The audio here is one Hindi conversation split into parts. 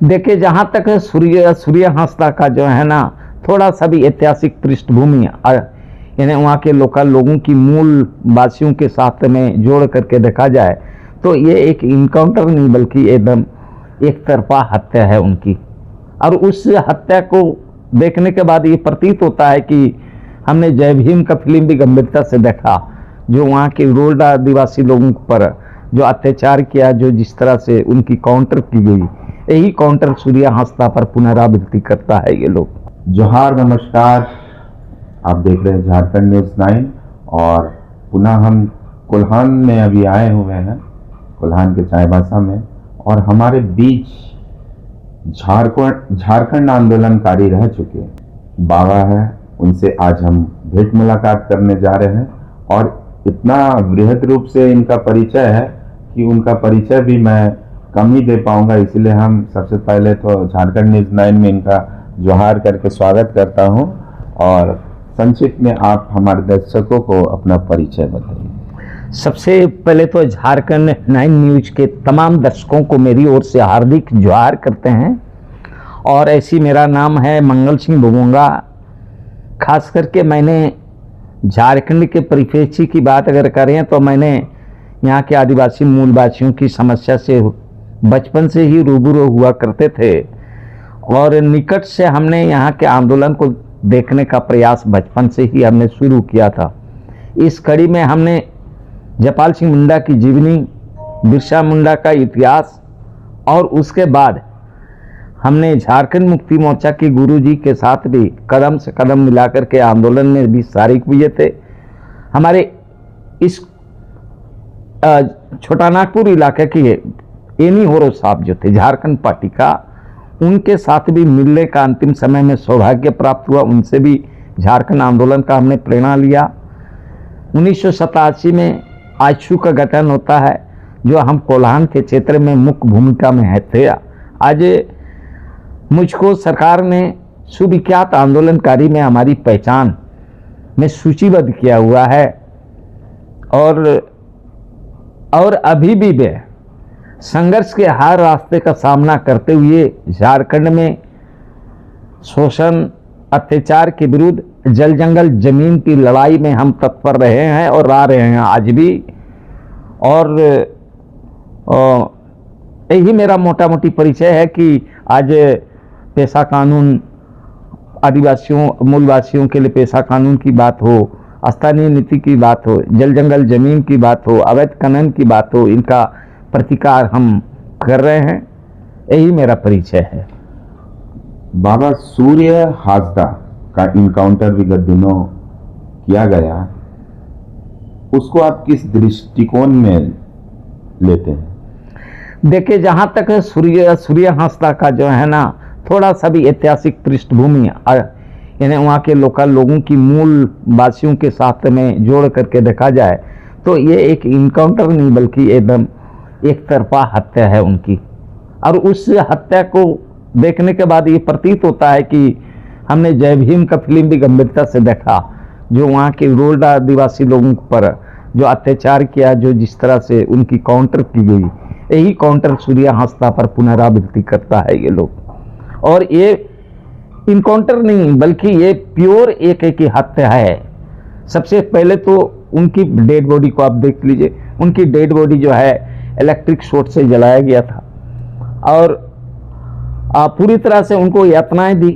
देखिए, जहाँ तक सूर्य हंसदा का जो है ना, थोड़ा सा भी ऐतिहासिक पृष्ठभूमि यानी वहाँ के लोकल लोगों की मूल वासियों के साथ में जोड़ करके देखा जाए तो ये एक इनकाउंटर नहीं बल्कि एकदम एक तरफा हत्या है उनकी। और उस हत्या को देखने के बाद ये प्रतीत होता है कि हमने जय भीम का फिल्म भी गंभीरता से देखा, जो वहाँ के रूरल आदिवासी लोगों पर जो अत्याचार किया, जो जिस तरह से उनकी काउंटर की गई, यही काउंटर सूर्य हंसदा पर पुनरावृत्ति करता है ये लोग। जोहार, नमस्कार। आप देख रहे हैं झारखंड न्यूज़ 9 और पुनः हम कोल्हान में अभी आए हुए हैं, कोल्हान के चाईबासा में। और हमारे बीच झारखंड आंदोलनकारी रह चुके बाबा है, उनसे आज हम भेंट मुलाकात करने जा रहे हैं। और इतना बृहद रूप से इनका परिचय है कि उनका परिचय भी मैं कम ही दे पाऊंगा, इसलिए हम सबसे पहले तो झारखंड न्यूज़ 9 में इनका जोहार करके स्वागत करता हूं। और संक्षिप्त में आप हमारे दर्शकों को अपना परिचय बताइए। सबसे पहले तो झारखंड 9 न्यूज के तमाम दर्शकों को मेरी ओर से हार्दिक जोहार करते हैं। और ऐसी मेरा नाम है मंगल सिंह बुबोंगा। खास करके मैंने झारखंड के परिप्रेक्ष्य की बात अगर करें तो मैंने यहाँ के आदिवासी मूलवासियों की समस्या से बचपन से ही रूबरू हुआ करते थे और निकट से हमने यहाँ के आंदोलन को देखने का प्रयास बचपन से ही हमने शुरू किया था। इस कड़ी में हमने जयपाल सिंह मुंडा की जीवनी, बिरसा मुंडा का इतिहास और उसके बाद हमने झारखंड मुक्ति मोर्चा के गुरुजी के साथ भी कदम से कदम मिलाकर के आंदोलन में भी शारिक हुए थे। हमारे इस छोटा नागपुर इलाके की एनी होरो साहब जो थे झारखंड पार्टी का, उनके साथ भी मिलने का अंतिम समय में सौभाग्य प्राप्त हुआ। उनसे भी झारखंड आंदोलन का हमने प्रेरणा लिया। 1987 में आजसू का गठन होता है, जो हम कोल्हान के क्षेत्र में मुख्य भूमिका में थे। आज मुझको सरकार ने सुविख्यात आंदोलनकारी में हमारी पहचान में सूचीबद्ध किया हुआ है। और अभी भी वे संघर्ष के हर रास्ते का सामना करते हुए झारखंड में शोषण, अत्याचार के विरुद्ध जल जंगल जमीन की लड़ाई में हम तत्पर रहे हैं और रह रहे हैं आज भी। और यही मेरा मोटा मोटी परिचय है कि आज पेशा कानून, आदिवासियों मूलवासियों के लिए पेशा कानून की बात हो, स्थानीय नीति की बात हो, जल जंगल जमीन की बात हो, अवैध खनन की बात हो, इनका प्रतिकार हम कर रहे हैं। यही मेरा परिचय है। बाबा सूर्य हंसदा का इनकाउंटर विगत दिनों किया गया, उसको आप किस दृष्टिकोण में लेते हैं? देखिए, जहाँ तक सूर्य हंसदा का जो है ना, थोड़ा सा भी ऐतिहासिक पृष्ठभूमि यानी वहाँ के लोकल लोगों की मूल वासियों के साथ में जोड़ करके देखा जाए तो ये एक इनकाउंटर नहीं बल्कि एकदम एक तरफा हत्या है उनकी। और उस हत्या को देखने के बाद ये प्रतीत होता है कि हमने जय भीम का फिल्म भी गंभीरता से देखा, जो वहाँ के रूरल आदिवासी लोगों पर जो अत्याचार किया, जो जिस तरह से उनकी काउंटर की गई, यही काउंटर सूर्य हंसदा पर पुनरावृत्ति करता है ये लोग। और ये इनकाउंटर नहीं बल्कि ये प्योर एक ही हत्या है। सबसे पहले तो उनकी डेड बॉडी को आप देख लीजिए। उनकी डेड बॉडी जो है इलेक्ट्रिक शॉर्ट से जलाया गया था और पूरी तरह से उनको यातनाएं दी,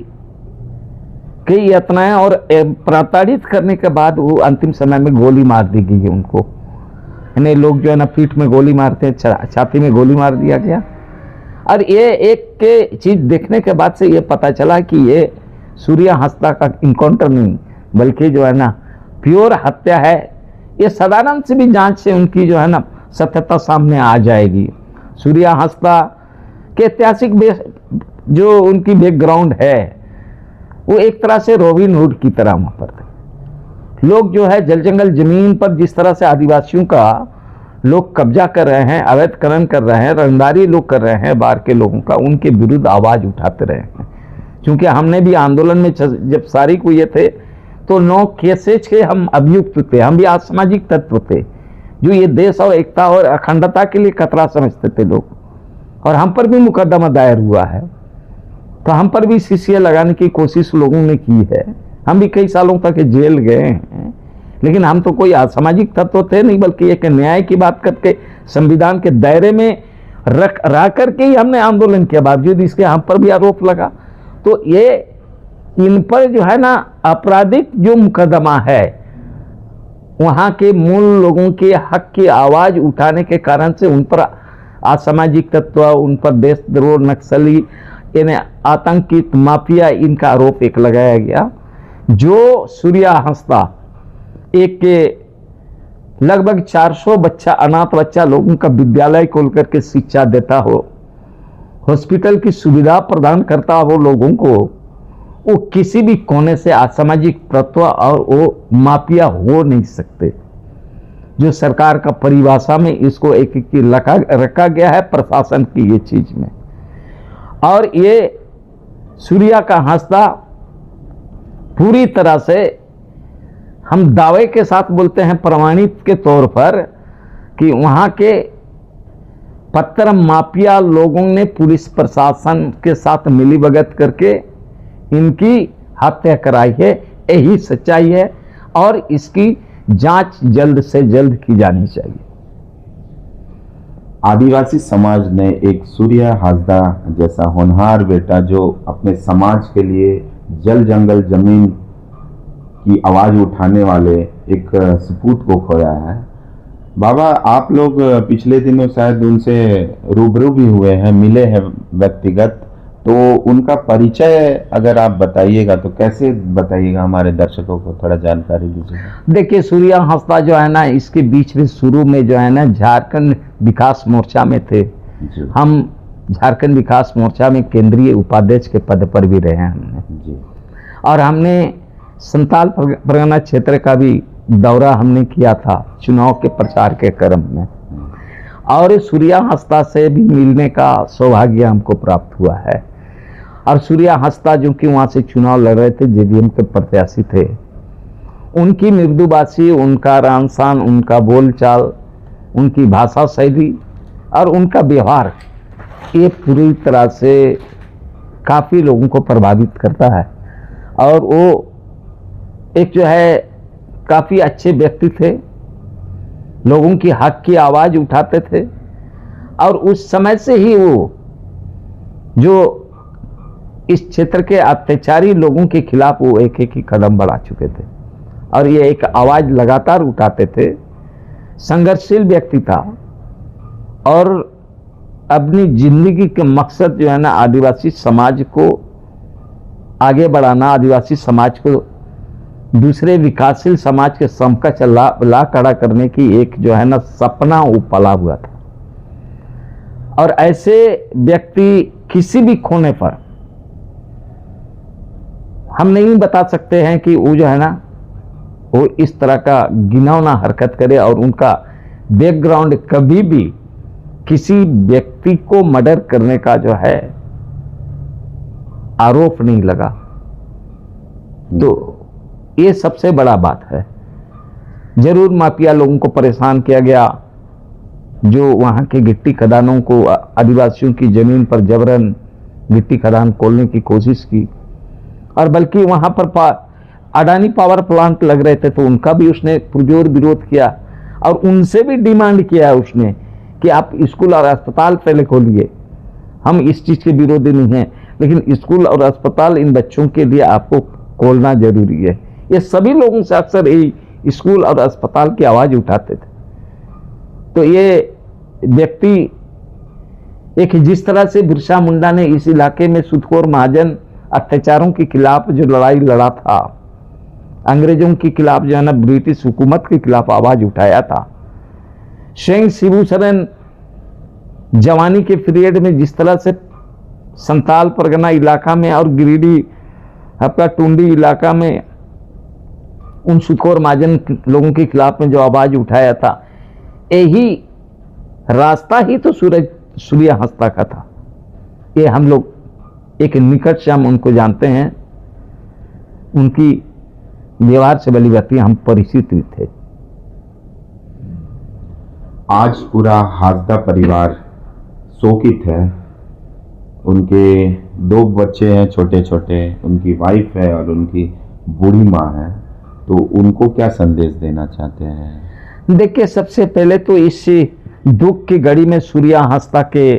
कई यातनाएं, और प्रताड़ित करने के बाद वो अंतिम समय में गोली मार दी गई है उनको। यानी लोग जो है ना पीठ में गोली मारते हैं, छाती में गोली मार दिया गया। और ये एक के चीज देखने के बाद से ये पता चला कि ये सूर्य हंसदा का इनकाउंटर नहीं बल्कि जो है ना प्योर हत्या है। ये साधारण से भी जांच से उनकी जो है ना सत्यता सामने आ जाएगी। सूर्य हंसदा के ऐतिहासिक जो उनकी बैकग्राउंड है वो एक तरह से रॉबिन हुड की तरह वहां पर थे। लोग जो है जल जंगल जमीन पर जिस तरह से आदिवासियों का लोग कब्जा कर रहे हैं, अवैध खनन कर रहे हैं, रंगदारी लोग कर रहे हैं बाहर के लोगों का, उनके विरुद्ध आवाज उठाते रहे हैं। क्योंकि हमने भी आंदोलन में जब शारिक हुए थे तो 9 केसेज के हम अभियुक्त थे, हम भी असामाजिक तत्व थे जो ये देश और एकता और अखंडता के लिए खतरा समझते थे लोग, और हम पर भी मुकदमा दायर हुआ है। तो हम पर भी शीशियाँ लगाने की कोशिश लोगों ने की है। हम भी कई सालों तक जेल गए हैं, लेकिन हम तो कोई असामाजिक तत्व थे नहीं, बल्कि एक न्याय की बात करके संविधान के दायरे में रह करके ही हमने आंदोलन किया। बावजूद इसके हम पर भी आरोप लगा। तो ये इन पर जो है ना आपराधिक जो मुकदमा है, वहाँ के मूल लोगों के हक की आवाज उठाने के कारण से उन पर असामाजिक तत्व, उन पर देशद्रोह, नक्सली, यानी आतंकी माफिया, इनका आरोप एक लगाया गया। जो सूर्या हंसदा एक के लगभग 400 बच्चा, अनाथ बच्चा लोगों का विद्यालय खोल करके शिक्षा देता हो, हॉस्पिटल की सुविधा प्रदान करता हो लोगों को, वो किसी भी कोने से असामाजिक तत्व और वो माफिया हो नहीं सकते। जो सरकार का परिभाषा में इसको एक रखा गया है प्रशासन की ये चीज में। और ये सूर्या का हंसदा पूरी तरह से हम दावे के साथ बोलते हैं, प्रमाणित के तौर पर, कि वहां के पत्थर माफिया लोगों ने पुलिस प्रशासन के साथ मिलीभगत करके इनकी हत्या कराई है। यही सच्चाई है और इसकी जांच जल्द से जल्द की जानी चाहिए। आदिवासी समाज ने एक सूर्या हंसदा जैसा होनहार बेटा, जो अपने समाज के लिए जल जंगल जमीन की आवाज उठाने वाले एक सपूत को खोया है। बाबा, आप लोग पिछले दिनों शायद उनसे रूबरू भी हुए हैं, मिले हैं व्यक्तिगत, तो उनका परिचय अगर आप बताइएगा तो कैसे बताइएगा, हमारे दर्शकों को थोड़ा जानकारी दीजिए। देखिए, सूर्या हंसदा जो है ना, इसके बीच में शुरू में जो है ना झारखंड विकास मोर्चा में थे। हम झारखंड विकास मोर्चा में केंद्रीय उपाध्यक्ष के पद पर भी रहे हैं हमने, और हमने संताल परगना क्षेत्र का भी दौरा हमने किया था चुनाव के प्रचार के क्रम में। और सूर्या हंसदा से भी मिलने का सौभाग्य हमको प्राप्त हुआ है। और सूर्या हंसदा जो कि वहाँ से चुनाव लड़ रहे थे, जेडीएम के प्रत्याशी थे, उनकी मृदुभाषी, उनका रहन सहन, उनका बोलचाल, उनकी भाषा शैली और उनका व्यवहार, ये पूरी तरह से काफ़ी लोगों को प्रभावित करता है। और वो एक जो है काफ़ी अच्छे व्यक्ति थे, लोगों की हक की आवाज़ उठाते थे। और उस समय से ही वो जो इस क्षेत्र के अत्याचारी लोगों के खिलाफ वो एक एक ही कदम बढ़ा चुके थे और ये एक आवाज़ लगातार उठाते थे। संघर्षशील व्यक्ति था और अपनी जिंदगी के मकसद जो है ना आदिवासी समाज को आगे बढ़ाना, आदिवासी समाज को दूसरे विकासशील समाज के समकक्ष ला खड़ा करने की एक जो है ना सपना वो पला हुआ था। और ऐसे व्यक्ति किसी भी कोने पर हम नहीं बता सकते हैं कि वो जो है ना वो इस तरह का घिनौना हरकत करे, और उनका बैकग्राउंड कभी भी किसी व्यक्ति को मर्डर करने का जो है आरोप नहीं लगा। तो ये सबसे बड़ा बात है। जरूर माफिया लोगों को परेशान किया गया, जो वहाँ के गिट्टी खदानों को, आदिवासियों की जमीन पर जबरन गिट्टी खदान खोलने की कोशिश की, और बल्कि वहाँ पर अडानी पावर प्लांट लग रहे थे तो उनका भी उसने पुरजोर विरोध किया। और उनसे भी डिमांड किया उसने कि आप स्कूल और अस्पताल पहले खोलिए, हम इस चीज़ के विरोधी नहीं हैं, लेकिन स्कूल और अस्पताल इन बच्चों के लिए आपको खोलना जरूरी है। ये सभी लोगों से अक्सर यही स्कूल और अस्पताल की आवाज़ उठाते थे। तो ये व्यक्ति एक जिस तरह से बिरसा मुंडा ने इस इलाके में सुदखोर महाजन अत्याचारों के खिलाफ जो लड़ाई लड़ा था, अंग्रेजों के खिलाफ जो है ना ब्रिटिश हुकूमत के खिलाफ आवाज़ उठाया था, स्वयं शिबू सोरेन जवानी के पीरियड में जिस तरह से संताल परगना इलाका में और गिरिडीह आपका टुंडी इलाका में उन सुदखोर महाजन लोगों के खिलाफ में जो आवाज़ उठाया था, यही रास्ता ही तो सूर्या हंसदा का था। ये हम लोग एक निकट से हम उनको जानते हैं, उनकी व्यवहार से भली भांति हम परिचित भी थे। आज पूरा हंसदा परिवार शोकित है। उनके 2 बच्चे हैं छोटे छोटे, उनकी वाइफ है और उनकी बूढ़ी माँ है, तो उनको क्या संदेश देना चाहते हैं? देखिए, सबसे पहले तो इस दुख की घड़ी में सूर्या हंसदा के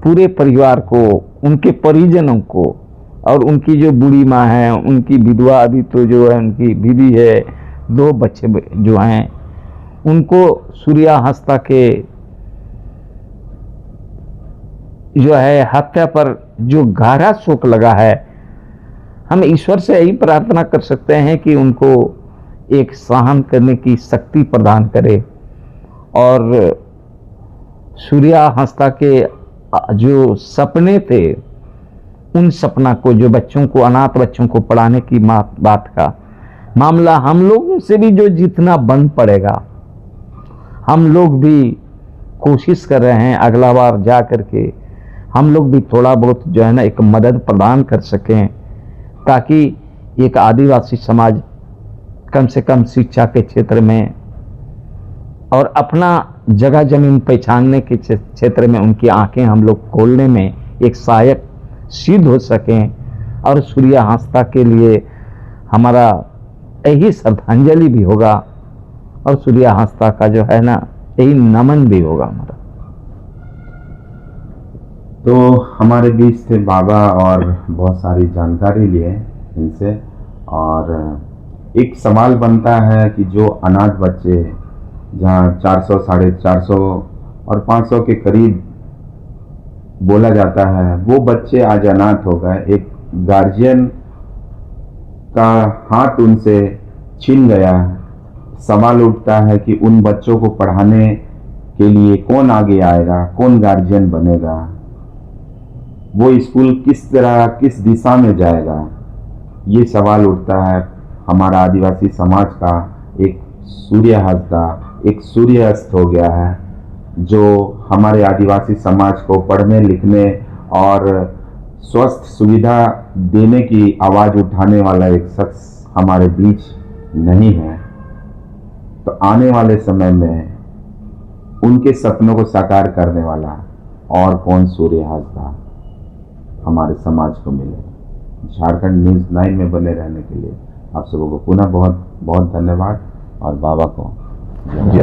पूरे परिवार को, उनके परिजनों को, और उनकी जो बूढ़ी माँ है, उनकी विधवा अभी तो जो है उनकी बीवी है, 2 बच्चे जो हैं, उनको सूर्या हंसदा के जो है हत्या पर जो गहरा शोक लगा है, हम ईश्वर से यही प्रार्थना कर सकते हैं कि उनको एक सहन करने की शक्ति प्रदान करे, और सूर्या हंसदा के जो सपने थे, उन सपना को, जो बच्चों को, अनाथ बच्चों को पढ़ाने की बात का मामला हम लोगों से भी जो जितना बन पड़ेगा, हम लोग भी कोशिश कर रहे हैं अगला बार जा करके हम लोग भी थोड़ा बहुत जो है ना एक मदद प्रदान कर सकें, ताकि एक आदिवासी समाज कम से कम शिक्षा के क्षेत्र में और अपना जगह जमीन पहचानने के क्षेत्र में उनकी आंखें हम लोग खोलने में एक सहायक सिद्ध हो सकें। और सूर्या हंसदा के लिए हमारा यही श्रद्धांजलि भी होगा, और सूर्या हंसदा का जो है ना यही नमन भी होगा हमारा। तो हमारे बीच थे बाबा और बहुत सारी जानकारी लिए इनसे, और एक सवाल बनता है कि जो अनाथ बच्चे, जहाँ 400, 450 और 500 के करीब बोला जाता है, वो बच्चे आज अनाथ हो गए। एक गार्जियन का हाथ उनसे छीन गया। सवाल उठता है कि उन बच्चों को पढ़ाने के लिए कौन आगे आएगा, कौन गार्जियन बनेगा, वो स्कूल किस तरह, किस दिशा में जाएगा, ये सवाल उठता है। हमारा आदिवासी समाज का एक सूर्य हंसदा, एक सूर्य अस्त हो गया है, जो हमारे आदिवासी समाज को पढ़ने लिखने और स्वस्थ सुविधा देने की आवाज़ उठाने वाला एक शख्स हमारे बीच नहीं है। तो आने वाले समय में उनके सपनों को साकार करने वाला और कौन सूर्य हंसदा हमारे समाज को मिले। झारखंड न्यूज़ 9 में बने रहने के लिए आप सबों को पुनः बहुत बहुत धन्यवाद, और बाबा को जय।